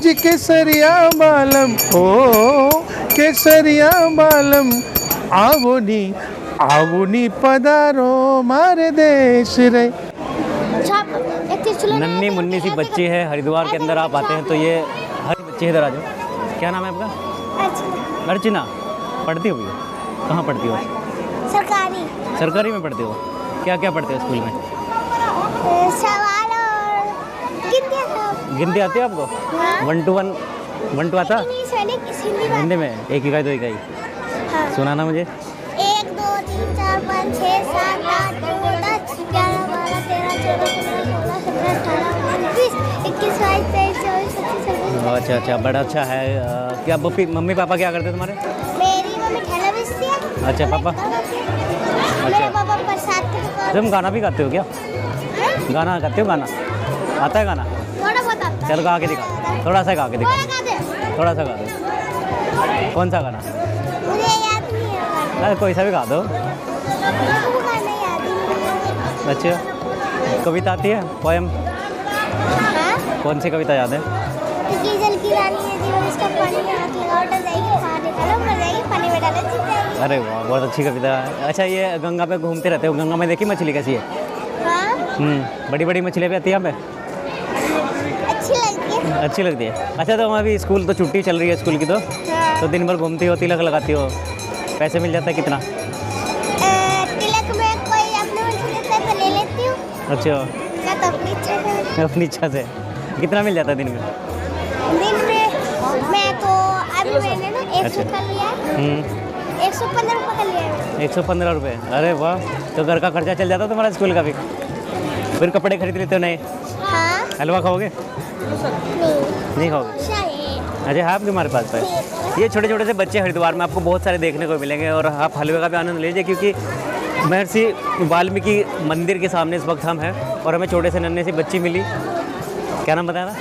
जी केसरिया बालम ओ केसरिया बालम आवोनी पधारो मारे देश रे। नन्ही मुन्नी सी बच्ची है, हरिद्वार के अंदर आप आते हैं तो ये हर बच्चे इधर आ जाओ। क्या नाम है आपका? अर्चना। पढ़ती हो भैया? कहाँ पढ़ती हो? सरकारी में पढ़ते हो? क्या क्या पढ़ते हो स्कूल में? सवाल और गिनती आती है आपको? 1 to 1 आता? हिंदी में 1 इकाई 2 इकाई सुनाना मुझे। 1 2 3 4 5 6 7 8 9 10 11 12 13 14 15 16 17 18 19 20 21 22 23 24 25 26 27। अच्छा, बड़ा अच्छा है। क्या मम्मी पापा क्या करते हैं तुम्हारे? मेरी मम्मी ठेला बेचती है। अच्छा, पापा? मेरे पापा प्रसाद की दुकान। तुम गाना भी गाते हो क्या? गाना गाते हो? गाना आता है? गाना थोड़ा बहुत आता है। चलो गा के दिखा, थोड़ा सा गा के दिखा, थोड़ा सा गा दो। कौन सा गाना? मुझे याद नहीं है गाना। अरे कोई सा भी गा दो। मुझे वो गाना याद ही नहीं है। अच्छा, कविता आती है? पोएम? हाँ? कौन सी कविता याद है? कि जल की रानी है जीवन इसका पानी में हाथ लगाओ डर जाएगी, बाहर निकालो मर जाएगी, पानी में डालो जीत जाएगी। अरे वाह, बहुत अच्छी कविता है। अच्छा, ये गंगा पे घूमते रहते हो, गंगा में देखी मछली कैसी है? हाँ? बड़ी बड़ी मछलियाँ भी आती है यहाँ पे? अच्छी लगती है। अच्छी लगती है। अच्छा, तो अभी स्कूल तो छुट्टी चल रही है स्कूल की, हाँ। तो दिन भर घूमती हो, तिलक लगाती हो, पैसे मिल जाता है कितना? तिलक में कोई अपने मन से देता है तो ले लेती हूँ। अच्छा, या तो अपनी इच्छा से। अपनी इच्छा से। कितना मिल जाता है दिन में? दिन में मैं तो अभी मैंने ना 100 अच्छा। का लिया है। 115 रुपये का लिया है। 115 रुपये? अरे वाह, तो घर का खर्चा चल जाता है तुम्हारा स्कूल का भी। फिर कपड़े खरीद लेते हो नए? हाँ? हलवा खाओगे? नहीं खाओगे? शायद। अच्छा, है आपके हमारे पास पे? ये छोटे छोटे से बच्चे हरिद्वार में आपको बहुत सारे देखने को मिलेंगे और आप हलवे का भी आनंद लीजिए, क्योंकि महर्षि वाल्मीकि मंदिर के सामने इस वक्त हम हैं और हमें छोटे से नन्हे सी बच्ची मिली। क्या नाम बताया था?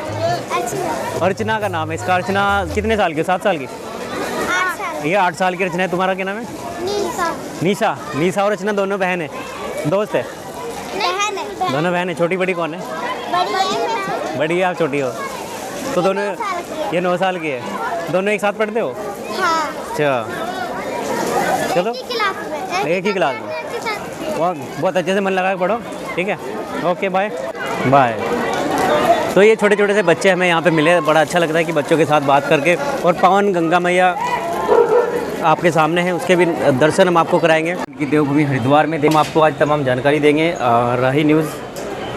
अच्छा। अर्चना का नाम है इसका। अर्चना कितने साल की? 7 साल की? 8 साल। ये 8 साल की अर्चना है। तुम्हारा क्या नाम है? नीसा। निशा और अर्चना दोनों बहन है, दोस्त है? बहन है। दोनों बहन है। छोटी बड़ी कौन है? बड़ी है मैं। बड़ी है, आप छोटी हो। तो दोनों, 9 साल की। ये 9 साल की है। दोनों एक साथ पढ़ते हो? हाँ। अच्छा, चलो एक ही क्लास में। एक ही क्लास में। एक ही साथ। बहुत अच्छे से मन लगा के पढ़ो, ठीक है? Okay, bye bye. तो ये छोटे छोटे से बच्चे हमें यहाँ पे मिले, बड़ा अच्छा लगता है कि बच्चों के साथ बात करके। और पावन गंगा मैया आपके सामने है, उसके भी दर्शन हम आपको कराएंगे कि देवभूमि हरिद्वार में। हम आपको आज तमाम जानकारी देंगे। राही न्यूज़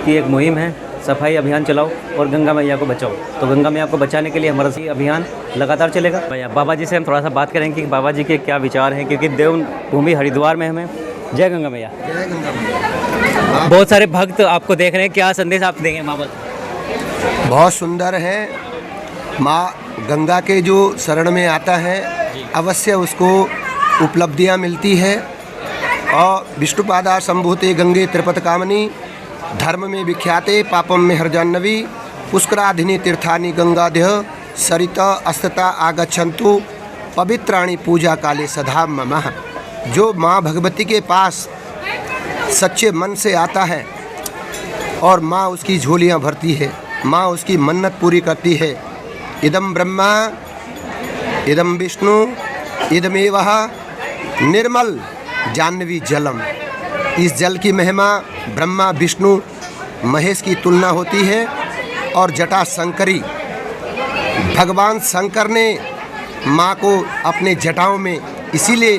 की एक मुहिम है, सफाई अभियान चलाओ और गंगा मैया को बचाओ। तो गंगा मैया को बचाने के लिए हमारा अभियान लगातार चलेगा। भैया बाबा जी से हम थोड़ा सा बात करेंगे कि बाबा जी के क्या विचार हैं, क्योंकि देवभूमि हरिद्वार में हमें। जय गंगा मैया। बहुत सारे भक्त आपको देख रहे हैं, क्या संदेश आप देंगे माँ? बहुत सुंदर है। माँ गंगा के जो शरण में आता है अवश्य उसको उपलब्धियाँ मिलती है। और विष्णुपादा संभूते गंगे त्रिपथ कामनी, धर्म में विख्याते पापम में हरजान्नवी, पुष्कराधिनी तीर्थानि गंगादेह, सरिता अस्तता आगच्छन्तु, पवित्राणि पूजा काले सदा मम। जो माँ भगवती के पास सच्चे मन से आता है और माँ उसकी झोलियाँ भरती है, माँ उसकी मन्नत पूरी करती है। इदम ब्रह्मा इदम विष्णु इदमेवह निर्मल जाह्नवी जलम। इस जल की महिमा ब्रह्मा विष्णु महेश की तुलना होती है। और जटा शंकरी, भगवान शंकर ने माँ को अपने जटाओं में इसीलिए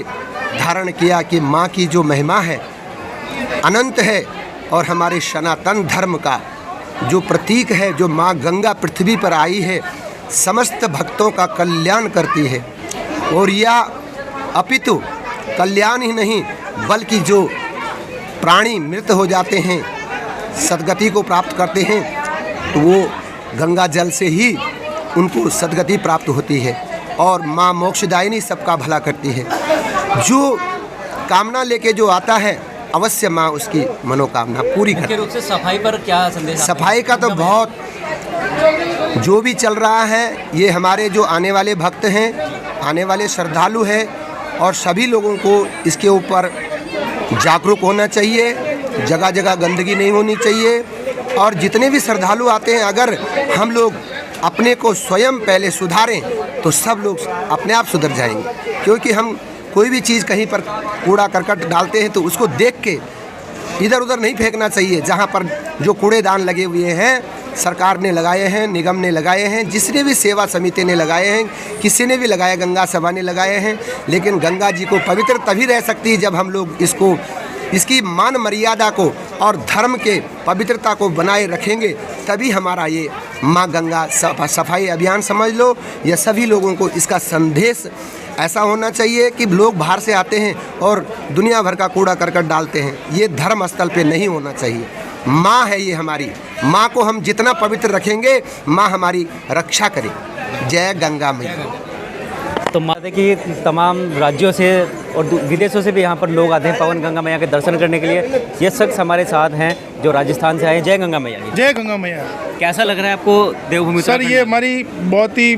धारण किया कि माँ की जो महिमा है अनंत है। और हमारे सनातन धर्म का जो प्रतीक है, जो माँ गंगा पृथ्वी पर आई है, समस्त भक्तों का कल्याण करती है। और यह अपितु कल्याण ही नहीं बल्कि जो प्राणी मृत हो जाते हैं, सद्गति को प्राप्त करते हैं, तो वो गंगा जल से ही उनको सद्गति प्राप्त होती है। और माँ मोक्षदायिनी सबका भला करती है। जो कामना लेके जो आता है अवश्य माँ उसकी मनोकामना पूरी करती है। मुख्य रूप से सफाई पर क्या संदेश? सफाई का तो बहुत जो भी चल रहा है, ये हमारे जो आने वाले भक्त हैं, आने वाले श्रद्धालु हैं, और सभी लोगों को इसके ऊपर जागरूक होना चाहिए। जगह जगह गंदगी नहीं होनी चाहिए। और जितने भी श्रद्धालु आते हैं, अगर हम लोग अपने को स्वयं पहले सुधारें तो सब लोग अपने आप सुधर जाएंगे। क्योंकि हम कोई भी चीज़ कहीं पर कूड़ा करकट डालते हैं तो उसको देख के इधर उधर नहीं फेंकना चाहिए। जहाँ पर जो कूड़ेदान लगे हुए हैं, सरकार ने लगाए हैं, निगम ने लगाए हैं, जिसने भी सेवा समिति ने लगाए हैं, किसी ने भी लगाया, गंगा सभा ने लगाए हैं। लेकिन गंगा जी को पवित्र तभी रह सकती है जब हम लोग इसकी मान मर्यादा को और धर्म के पवित्रता को बनाए रखेंगे, तभी हमारा ये माँ गंगा सफाई अभियान समझ लो, यह सभी लोगों को इसका संदेश ऐसा होना चाहिए कि लोग बाहर से आते हैं और दुनिया भर का कूड़ा करकट डालते हैं। ये धर्म स्थल पे नहीं होना चाहिए। माँ है ये हमारी, माँ को हम जितना पवित्र रखेंगे, माँ हमारी रक्षा करे। जय गंगा मैया। तो माता की तमाम राज्यों से और विदेशों से भी यहाँ पर लोग आते हैं पावन गंगा मैया के दर्शन करने के लिए। ये शख्स हमारे साथ हैं जो राजस्थान से आए हैं। जय गंगा मैया जी। जय गंगा मैया। कैसा लग रहा है आपको देवभूमि? सर, ये हमारी बहुत ही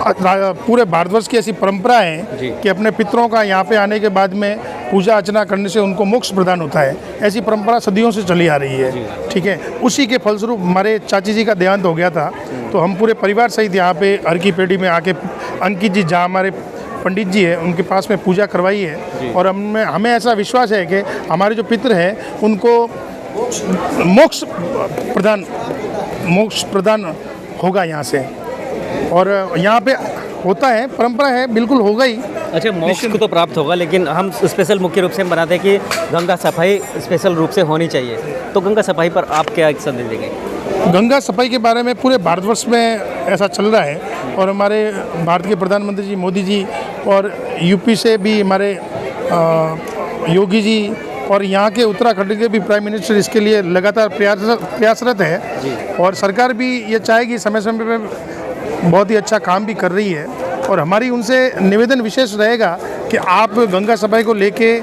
पूरे भारतवर्ष की ऐसी परंपरा है कि अपने पितरों का यहाँ पे आने के बाद में पूजा अर्चना करने से उनको मोक्ष प्रदान होता है। ऐसी परंपरा सदियों से चली आ रही है। ठीक है, उसी के फलस्वरूप हमारे चाची जी का देहांत हो गया था, तो हम पूरे परिवार सहित यहाँ पे हर की पेड़ी में आके अंकित जी, जहाँ हमारे पंडित जी हैं, उनके पास में पूजा करवाई है। और हमें ऐसा विश्वास है कि हमारे जो पितर हैं उनको मोक्ष प्रदान होगा यहाँ से। और यहाँ पे होता है, परंपरा है, बिल्कुल होगा ही। अच्छा, मोक्ष को तो प्राप्त होगा, लेकिन हम स्पेशल मुख्य रूप से हम बनाते हैं कि गंगा सफाई स्पेशल रूप से होनी चाहिए। तो गंगा सफाई पर आप क्या संदेश देंगे? गंगा सफाई के बारे में पूरे भारतवर्ष में ऐसा चल रहा है। और हमारे भारत के प्रधानमंत्री जी मोदी जी और यूपी से भी हमारे योगी जी और यहाँ के उत्तराखंड के भी प्राइम मिनिस्टर इसके लिए लगातार प्रयासरत है। और सरकार भी ये चाहेगी, समय समय पर बहुत ही अच्छा काम भी कर रही है। और हमारी उनसे निवेदन विशेष रहेगा कि आप गंगा सफाई को लेके,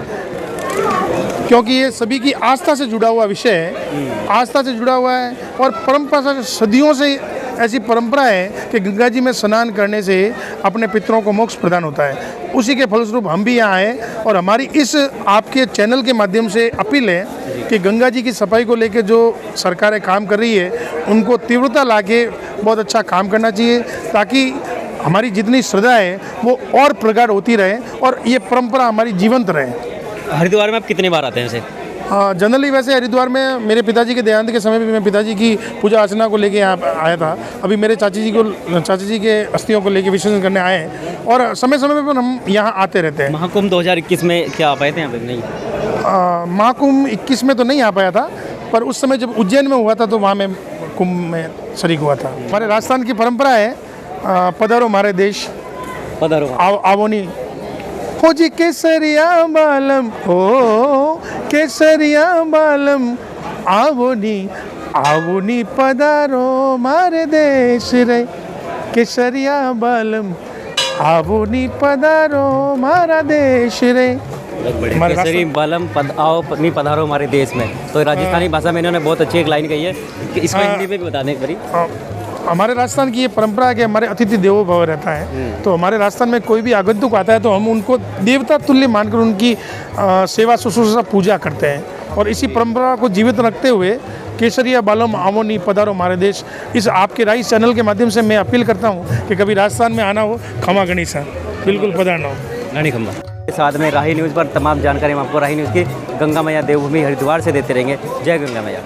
क्योंकि ये सभी की आस्था से जुड़ा हुआ विषय है, आस्था से जुड़ा हुआ है। और परंपरा से सदियों से ऐसी परंपरा है कि गंगा जी में स्नान करने से अपने पितरों को मोक्ष प्रदान होता है। उसी के फलस्वरूप हम भी यहाँ आए और हमारी इस आपके चैनल के माध्यम से अपील है कि गंगा जी की सफाई को लेकर जो सरकारें काम कर रही है उनको तीव्रता लाके बहुत अच्छा काम करना चाहिए, ताकि हमारी जितनी श्रद्धा है वो और प्रगाढ़ होती रहे और ये परंपरा हमारी जीवंत रहे। हरिद्वार में आप कितनी बार आते हैं वैसे? जनरली वैसे हरिद्वार में मेरे पिताजी के देहांत के समय भी मैं पिताजी की पूजा अर्चना को लेके यहाँ आया था। अभी मेरे चाची जी के अस्थियों को लेके विसर्जन करने आए हैं और समय समय पर हम यहाँ आते रहते हैं। महाकुंभ 2021 में क्या आ पाए थे यहाँ पे? नहीं, महाकुंभ 21 में तो नहीं आ पाया था, पर उस समय जब उज्जैन में हुआ था तो वहाँ मैं कुंभ में शरीक हुआ था। हमारे राजस्थान की परंपरा है, पधारो हमारे देश, पधारो आवोनी हो जी केसरिया बालम, हो केसरिया बालम, आवोनी पधारो मारे देश रे, केसरिया बालम, आवोनी पधारो मारा देश रे। केसरी बालम पधारो हमारे देश में। तो राजस्थानी भाषा में इन्होंने बहुत अच्छी एक लाइन कही है कि इसको हिंदी में भी बता दें करी। हमारे राजस्थान की ये परंपरा है कि हमारे अतिथि देवो भव रहता है। तो हमारे राजस्थान में कोई भी आगंतुक आता है तो हम उनको देवता तुल्य मानकर उनकी सेवा शुश्रूषा पूजा करते हैं। और इसी परंपरा को जीवित रखते हुए केसरिया बालम आवोनी पधारो हमारे देश, इस आपके राइस चैनल के माध्यम से मैं अपील करता हूँ कि कभी राजस्थान में आना हो, खमा गणिसा बिल्कुल पधारना हो। रानी खम्मा साथ में राही न्यूज़ पर तमाम जानकारी हम आपको राही न्यूज़ की गंगा मैया देवभूमि हरिद्वार से देते रहेंगे। जय गंगा मैया।